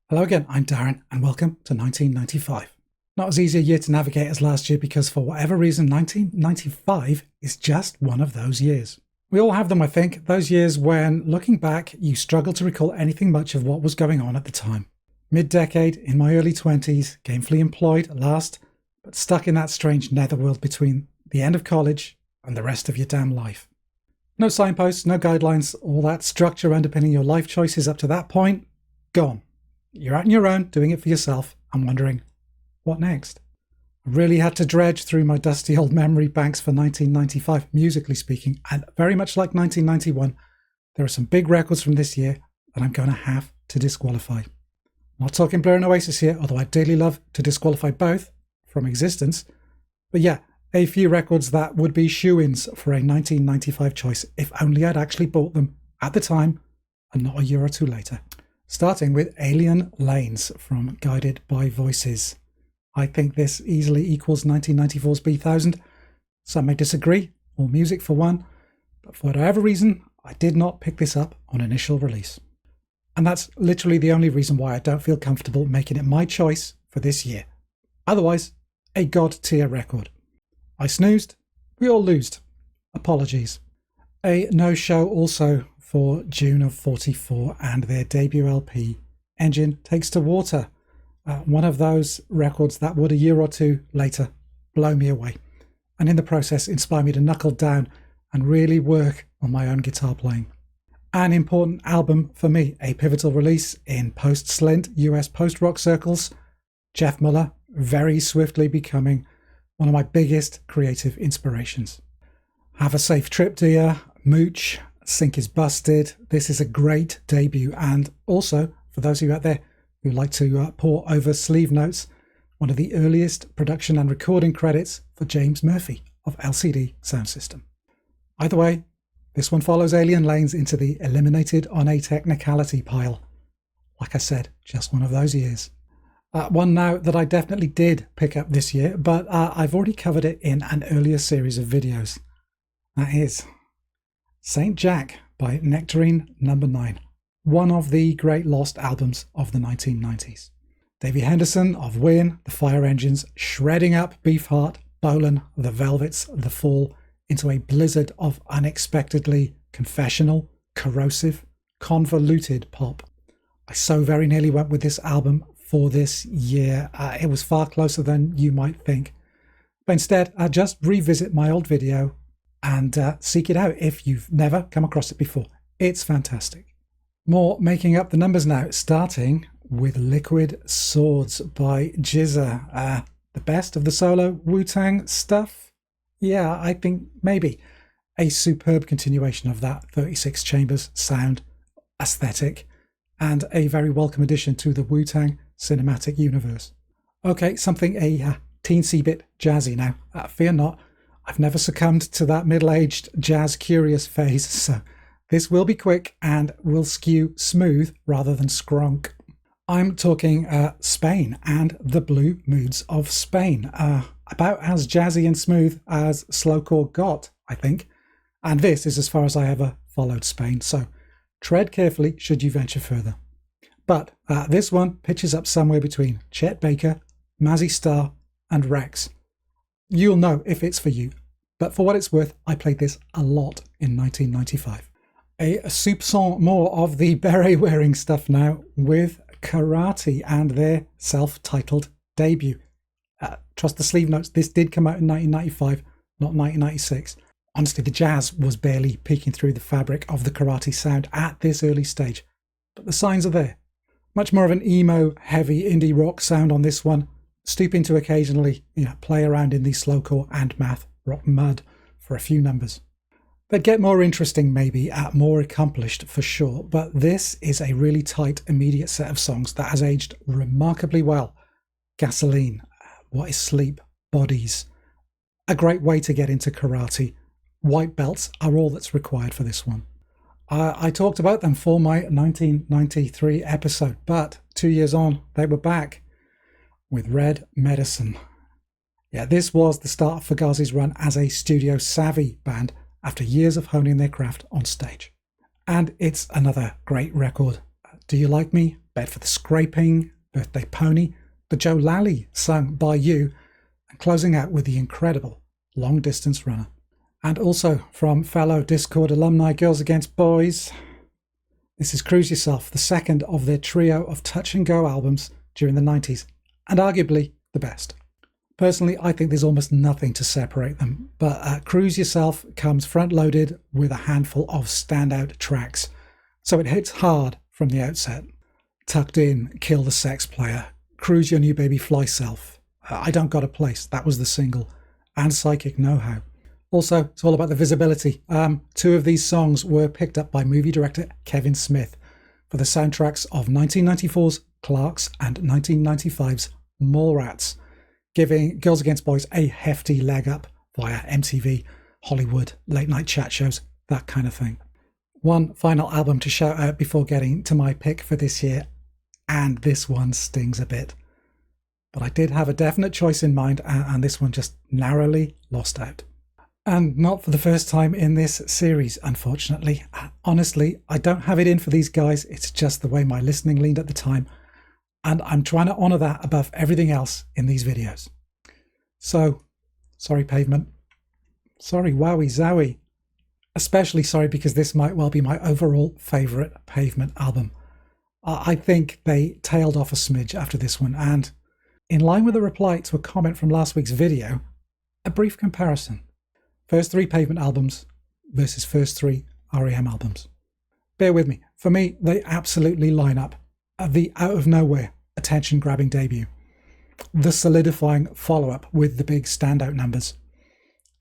Hello again, I'm Darren and welcome to 1995. Not as easy a year to navigate as last year because for whatever reason 1995 is just one of those years. We all have them, I think, those years when, looking back, you struggle to recall anything much of what was going on at the time. Mid-decade, in my early 20s, gainfully employed at last, but stuck in that strange netherworld between the end of college and the rest of your damn life. No signposts, no guidelines, all that structure underpinning your life choices up to that point, gone. You're out on your own, doing it for yourself, and wondering, what next? I really had to dredge through my dusty old memory banks for 1995, musically speaking, and very much like 1991, there are some big records from this year that I'm going to have to disqualify. I'm not talking Blur and Oasis here, although I'd dearly love to disqualify both from existence. But yeah, a few records that would be shoo-ins for a 1995 choice if only I'd actually bought them at the time and not a year or two later. Starting with Alien Lanes from Guided by Voices. I think this easily equals 1994's B1000. Some may disagree, or music for one, but for whatever reason, I did not pick this up on initial release. And that's literally the only reason why I don't feel comfortable making it my choice for this year. Otherwise, a god tier record. I snoozed, we all losed. Apologies. A no-show also for June of 44 and their debut LP, Engine Takes to Water. One of those records that would a year or two later blow me away, and in the process inspire me to knuckle down and really work on my own guitar playing. An important album for me, a pivotal release in post-slint US post-rock circles, Jeff Muller very swiftly becoming one of my biggest creative inspirations. Have a Safe Trip, Dear, Mooch, Sink is Busted. This is a great debut, and also, for those of you out there who like to pore over sleeve notes, one of the earliest production and recording credits for James Murphy of LCD Soundsystem. Either way, this one follows Alien Lanes into the eliminated on a technicality pile. Like I said, just one of those years. One now that I definitely did pick up this year, but I've already covered it in an earlier series of videos. That is Saint Jack by Nectarine No. 9, one of the great lost albums of the 1990s. Davey Henderson of Win, The Fire Engines, shredding up Beefheart, Bolan, The Velvets, The Fall into a blizzard of unexpectedly confessional, corrosive, convoluted pop. I so very nearly went with this album for this year. It was far closer than you might think. But instead, I just revisit my old video and seek it out if you've never come across it before. It's fantastic. More making up the numbers now, starting with Liquid Swords by Jizza. The best of the solo Wu-Tang stuff? Yeah, I think maybe. A superb continuation of that 36 chambers sound, aesthetic, and a very welcome addition to the Wu-Tang cinematic universe. Okay, something a teensy bit jazzy now. Fear not, I've never succumbed to that middle-aged jazz-curious phase, so this will be quick and will skew smooth rather than skronk. I'm talking Spain and the Blue Moods of Spain. About as jazzy and smooth as slowcore got, I think. And this is as far as I ever followed Spain, so tread carefully should you venture further. But this one pitches up somewhere between Chet Baker, Mazzy Star and Rex. You'll know if it's for you, but for what it's worth, I played this a lot in 1995. A soupçon more of the beret-wearing stuff now with Karate and their self-titled debut. Trust the sleeve notes, this did come out in 1995, not 1996. Honestly, the jazz was barely peeking through the fabric of the Karate sound at this early stage, but the signs are there. Much more of an emo, heavy indie rock sound on this one, stooping to occasionally play around in the slowcore and math rock mud for a few numbers. They'd get more interesting maybe, more accomplished for sure, but this is a really tight, immediate set of songs that has aged remarkably well. Gasoline, What is Sleep, Bodies. A great way to get into karate. White belts are all that's required for this one. I talked about them for my 1993 episode, but 2 years on, they were back with Red Medicine. Yeah, this was the start of Fugazi's run as a studio savvy band after years of honing their craft on stage. And it's another great record. Do You Like Me? Bed for the Scraping, Birthday Pony, the Joe Lally sung By You, and closing out with the incredible Long Distance Runner. And also from fellow Discord alumni Girls Against Boys, this is Cruise Yourself, the second of their trio of touch and go albums during the 90s, and arguably the best. Personally, I think there's almost nothing to separate them, but Cruise Yourself comes front-loaded with a handful of standout tracks, so it hits hard from the outset. Tucked In, Kill the Sex Player, Cruise Your New Baby Fly Self, I Don't Got a Place, that was the single, and Psychic Know-How. Also, it's all about the visibility. Two of these songs were picked up by movie director Kevin Smith for the soundtracks of 1994's Clerks and 1995's Mallrats, giving Girls Against Boys a hefty leg up via MTV, Hollywood, late night chat shows, that kind of thing. One final album to shout out before getting to my pick for this year, and this one stings a bit. But I did have a definite choice in mind, and this one just narrowly lost out. And not for the first time in this series, unfortunately. Honestly, I don't have it in for these guys, it's just the way my listening leaned at the time, and I'm trying to honour that above everything else in these videos. So, sorry Pavement. Sorry Wowie Zowie. Especially sorry because this might well be my overall favourite Pavement album. I think they tailed off a smidge after this one, and in line with a reply to a comment from last week's video, a brief comparison. First three Pavement albums versus first three R.E.M. albums. Bear with me, for me they absolutely line up. The out of nowhere, attention grabbing debut, the solidifying follow-up with the big standout numbers,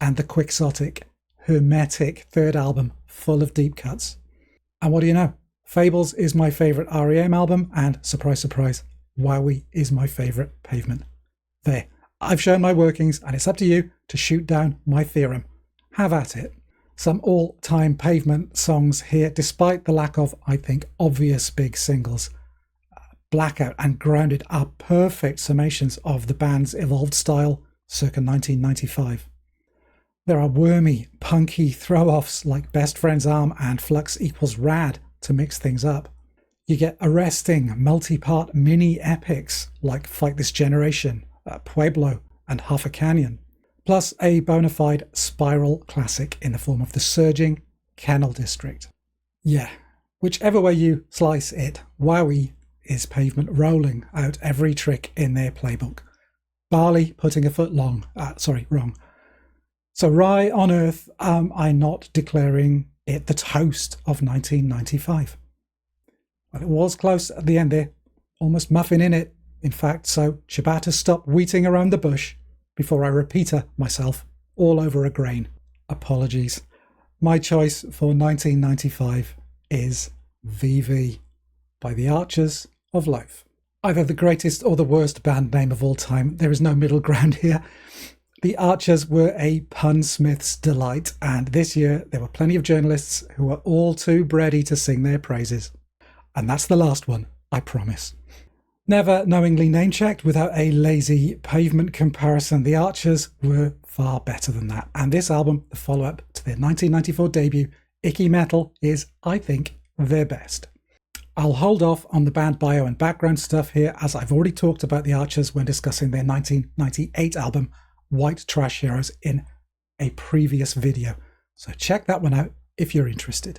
and the quixotic, hermetic third album full of deep cuts. And what do you know? Fables is my favourite R.E.M. album, and surprise surprise, Wowie is my favourite Pavement. There, I've shown my workings, and it's up to you to shoot down my theorem. Have at it. Some all-time Pavement songs here, despite the lack of, I think, obvious big singles. Blackout and Grounded are perfect summations of the band's evolved style circa 1995. There are wormy, punky throw-offs like Best Friend's Arm and Flux Equals Rad to mix things up. You get arresting, multi-part mini-epics like Fight This Generation, Pueblo and Half a Canyon, plus a bona fide spiral classic in the form of the surging Kennel District. Yeah, whichever way you slice it, Wowie is Pavement rolling out every trick in their playbook. Barley putting a foot wrong. So why on earth am I not declaring it the toast of 1995? Well, it was close at the end there, almost muffin in it, in fact, so Shibata stop wheating around the bush before I repeater myself all over a grain. Apologies. My choice for 1995 is Vee Vee by the Archers of Loaf. Either the greatest or the worst band name of all time. There is no middle ground here. The Archers were a punsmith's delight, and this year there were plenty of journalists who were all too bready to sing their praises. And that's the last one, I promise. Never knowingly name-checked without a lazy Pavement comparison, the Archers were far better than that. And this album, the follow-up to their 1994 debut, Icky Metal, is, I think, their best. I'll hold off on the band bio and background stuff here, as I've already talked about the Archers when discussing their 1998 album, White Trash Heroes, in a previous video. So check that one out if you're interested.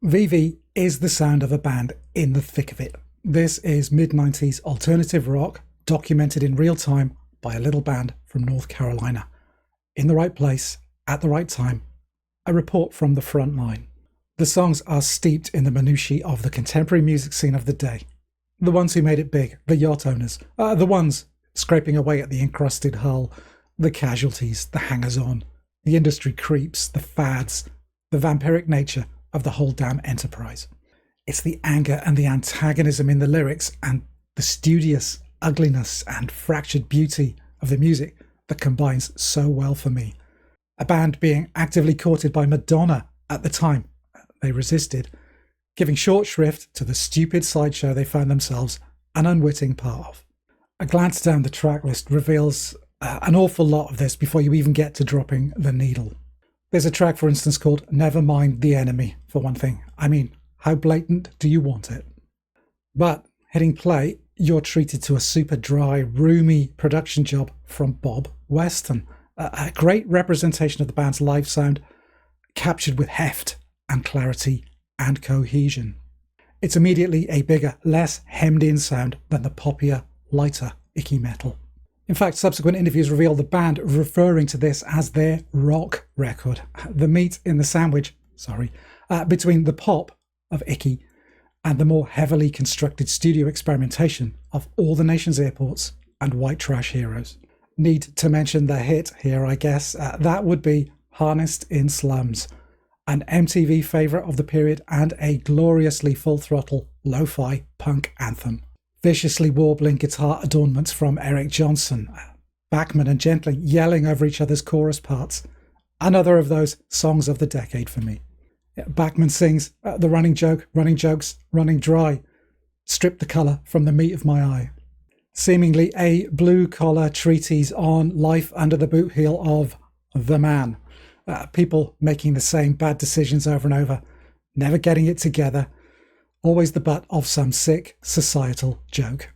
Vee Vee is the sound of a band in the thick of it. This is mid-90s alternative rock documented in real time by a little band from North Carolina. In the right place, at the right time, a report from the front line. The songs are steeped in the minutiae of the contemporary music scene of the day. The ones who made it big, the yacht owners, the ones scraping away at the encrusted hull, the casualties, the hangers-on, the industry creeps, the fads, the vampiric nature of the whole damn enterprise. It's the anger and the antagonism in the lyrics and the studious ugliness and fractured beauty of the music that combines so well for me. A band being actively courted by Madonna at the time they resisted, giving short shrift to the stupid sideshow they found themselves an unwitting part of. A glance down the track list reveals an awful lot of this before you even get to dropping the needle. There's a track, for instance, called Never Mind the Enemy, for one thing. I mean, how blatant do you want it? But Hitting play, you're treated to a super dry, roomy production job from Bob Weston. A great representation of the band's live sound, captured with heft and clarity and cohesion. It's immediately a bigger, less hemmed-in sound than the poppier, lighter Icky metal. In fact, subsequent interviews reveal the band referring to this as their rock record. The meat in the sandwich, between the pop of Icky and the more heavily constructed studio experimentation of All the Nation's Airports and White Trash Heroes. Need to mention the hit here, I guess. That would be Harnessed in Slums, an MTV favourite of the period and a gloriously full-throttle lo-fi punk anthem. Viciously warbling guitar adornments from Eric Johnson, Bachman and Gently yelling over each other's chorus parts. Another of those songs of the decade for me. Bachman sings, the running joke, running jokes, running dry, strip the colour from the meat of my eye. Seemingly a blue-collar treatise on life under the boot heel of the man. People making the same bad decisions over and over, never getting it together, always the butt of some sick societal joke.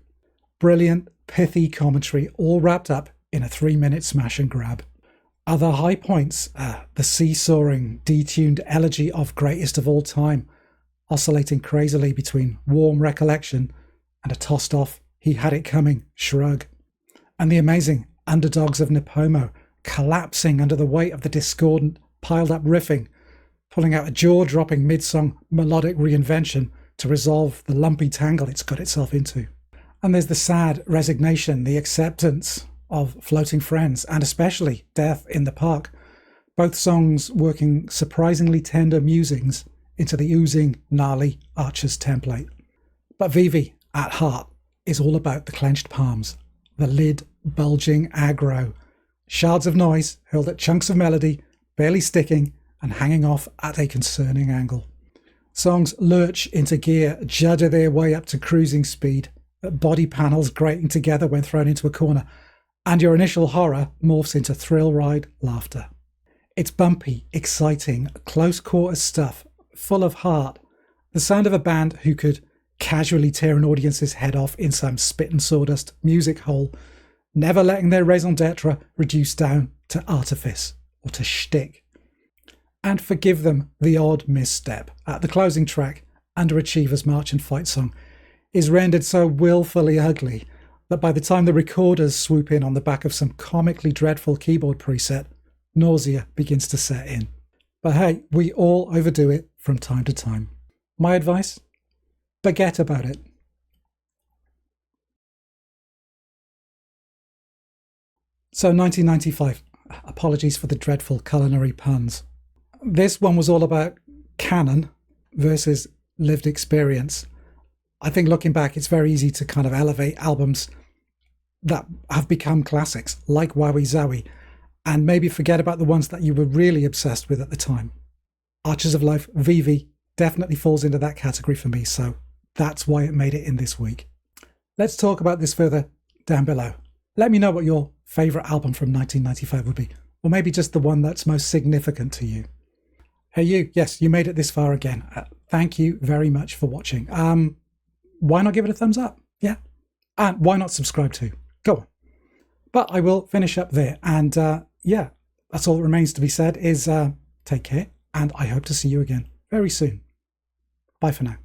Brilliant, pithy commentary, all wrapped up in a 3-minute smash and grab. Other high points, the seesawing, detuned elegy of greatest of all time, oscillating crazily between warm recollection and a tossed-off, he had it coming shrug. And the amazing Underdogs of Nipomo, collapsing under the weight of the discordant, piled-up riffing, pulling out a jaw-dropping mid-song melodic reinvention to resolve the lumpy tangle it's got itself into. And there's the sad resignation, the acceptance of Floating Friends, and especially Death in the Park, both songs working surprisingly tender musings into the oozing, gnarly Archer's template. But Vee Vee, at heart, is all about the clenched palms, the lid bulging aggro, shards of noise hurled at chunks of melody, barely sticking and hanging off at a concerning angle. Songs lurch into gear, judder their way up to cruising speed, body panels grating together when thrown into a corner, and your initial horror morphs into thrill ride laughter. It's bumpy, exciting, close quarters stuff, full of heart, the sound of a band who could casually tear an audience's head off in some spit and sawdust music hole, never letting their raison d'etre reduce down to artifice or to shtick. And forgive them the odd misstep. At the closing track, Underachiever's March and Fight song is rendered so willfully ugly that by the time the recorders swoop in on the back of some comically dreadful keyboard preset, nausea begins to set in. But hey, we all overdo it from time to time. My advice? Forget about it. So 1995. Apologies for the dreadful culinary puns. This one was all about canon versus lived experience. I think looking back, it's very easy to kind of elevate albums that have become classics, like Wowie Zowie, and maybe forget about the ones that you were really obsessed with at the time. Archers of Loaf, Vee Vee, definitely falls into that category for me, so that's why it made it in this week. Let's talk about this further down below. Let me know what your favourite album from 1995 would be, or maybe just the one that's most significant to you. Hey you, yes, you made it this far again. Thank you very much for watching. Why not give it a thumbs up? Yeah. And why not subscribe too? Go on. But I will finish up there. And yeah, that's all that remains to be said is take care. And I hope to see you again very soon. Bye for now.